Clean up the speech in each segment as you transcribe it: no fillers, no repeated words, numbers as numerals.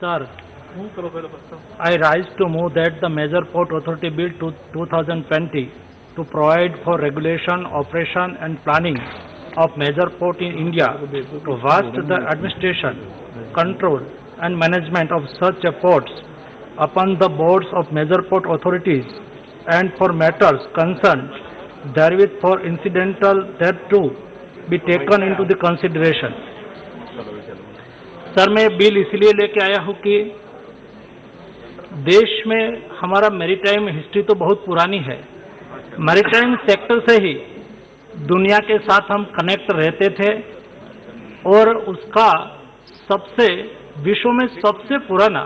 Sir, I rise to move that the Major Port Authority Bill 2020 to provide for regulation, operation and planning of major port in India, to vast the administration, control and management of such ports upon the boards of major port authorities, and for matters concerned therewith for incidental thereto be taken into the consideration. Sir, मैं bill इसलिए लेके आया हूँ कि देश में हमारा maritime history तो बहुत पुरानी है। मैरीटाइम सेक्टर से ही दुनिया के साथ हम कनेक्ट रहते थे और उसका सबसे विश्व में सबसे पुराना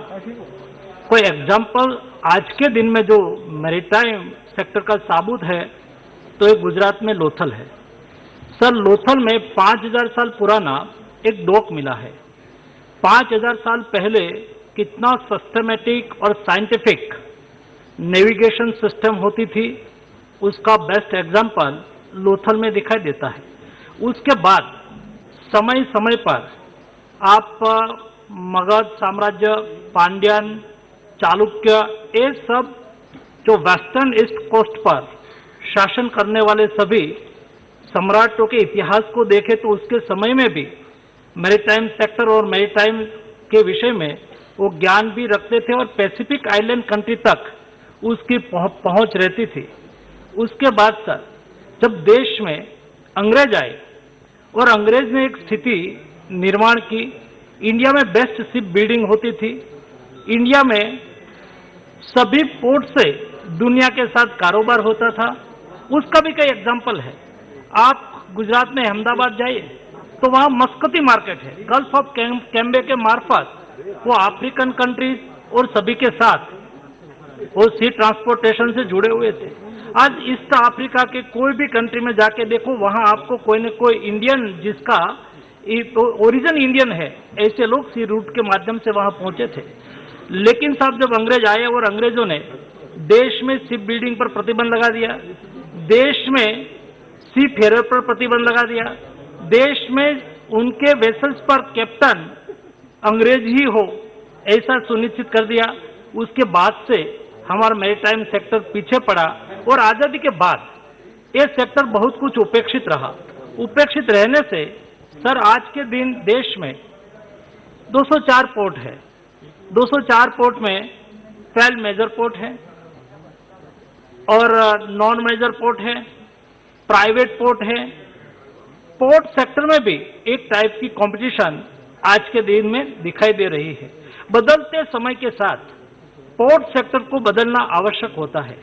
कोई एग्जाम्पल आज के दिन में जो मैरीटाइम सेक्टर का साबुत है तो ये गुजरात में लोथल है। सर, लोथल में 5000 साल पुराना एक डॉक मिला है। 5000 साल पहले कितना सिस्टमेटिक और साइंटिफिक नेविगेशन सिस्टम होती थी, उसका बेस्ट एग्जाम्पल लोथल में दिखाई देता है। उसके बाद समय समय पर आप मगध साम्राज्य, पांड्यन, चालुक्य, ये सब जो वेस्टर्न ईस्ट कोस्ट पर शासन करने वाले सभी सम्राटों के इतिहास को देखें तो उसके समय में भी मैरीटाइम सेक्टर और मैरीटाइम के विषय में वो ज्ञान भी रखते थे और पैसिफिक आइलैंड कंट्री तक उसकी पहुंच रहती थी। उसके बाद सर, जब देश में अंग्रेज आए और अंग्रेज ने एक स्थिति निर्माण की, इंडिया में बेस्ट शिप बिल्डिंग होती थी, इंडिया में सभी पोर्ट से दुनिया के साथ कारोबार होता था, उसका भी कई एग्जाम्पल है। आप गुजरात में अहमदाबाद जाइए तो वहाँ मस्कती मार्केट है, गल्फ ऑफ कैम्बे के मार्फत वो अफ्रीकन कंट्रीज और सभी के साथ वो सी ट्रांसपोर्टेशन से जुड़े हुए थे। आज ईस्ट अफ्रीका के कोई भी कंट्री में जाके देखो, वहाँ आपको कोई न कोई इंडियन जिसका ओरिजिन इंडियन है, ऐसे लोग सी रूट के माध्यम से वहाँ पहुंचे थे। लेकिन साहब, जब अंग्रेज आए और अंग्रेजों ने देश में शिप बिल्डिंग पर प्रतिबंध लगा दिया, देश में सी फेयर पर प्रतिबंध लगा दिया, देश में उनके वेसल्स पर कैप्टन अंग्रेज ही हो ऐसा सुनिश्चित कर दिया। उसके बाद से हमारा मैरीटाइम सेक्टर पीछे पड़ा और आजादी के बाद ये सेक्टर बहुत कुछ उपेक्षित रहा। उपेक्षित रहने से सर, आज के दिन देश में 204 पोर्ट है। 204 पोर्ट में 12 मेजर पोर्ट है और नॉन मेजर पोर्ट है, प्राइवेट पोर्ट है। पोर्ट सेक्टर में भी एक टाइप की कंपटीशन आज के दिन में दिखाई दे रही है। बदलते समय के साथ पोर्ट सेक्टर को बदलना आवश्यक होता है।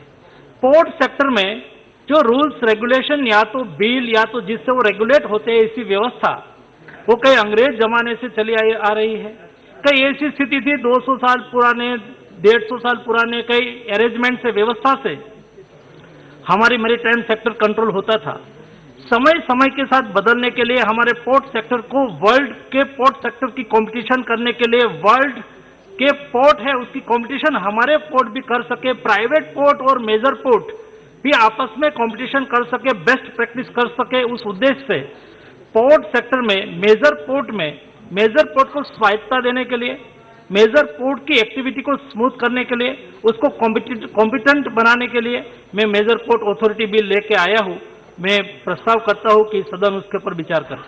पोर्ट सेक्टर में जो रूल्स रेगुलेशन या तो बिल या तो जिससे वो रेगुलेट होते हैं, ऐसी व्यवस्था वो कई अंग्रेज जमाने से चली आ रही है। कई ऐसी स्थिति थी 200 साल पुराने, 150 साल पुराने कई अरेंजमेंट से, व्यवस्था से हमारी मैरीटाइम सेक्टर कंट्रोल होता था। समय समय के साथ बदलने के लिए हमारे पोर्ट सेक्टर को वर्ल्ड के पोर्ट सेक्टर की कंपटीशन करने के लिए, वर्ल्ड के पोर्ट है उसकी कंपटीशन हमारे पोर्ट भी कर सके, प्राइवेट पोर्ट और मेजर पोर्ट भी आपस में कंपटीशन कर सके, बेस्ट प्रैक्टिस कर सके, उस उद्देश्य से पोर्ट सेक्टर में मेजर पोर्ट को स्वायत्तता देने के लिए, मेजर पोर्ट की एक्टिविटी को स्मूथ करने के लिए, उसको कॉम्पिटेंट बनाने के लिए मैं मेजर पोर्ट अथॉरिटी बिल लेके आया हूं। मैं प्रस्ताव करता हूं कि सदन उसके ऊपर विचार करे।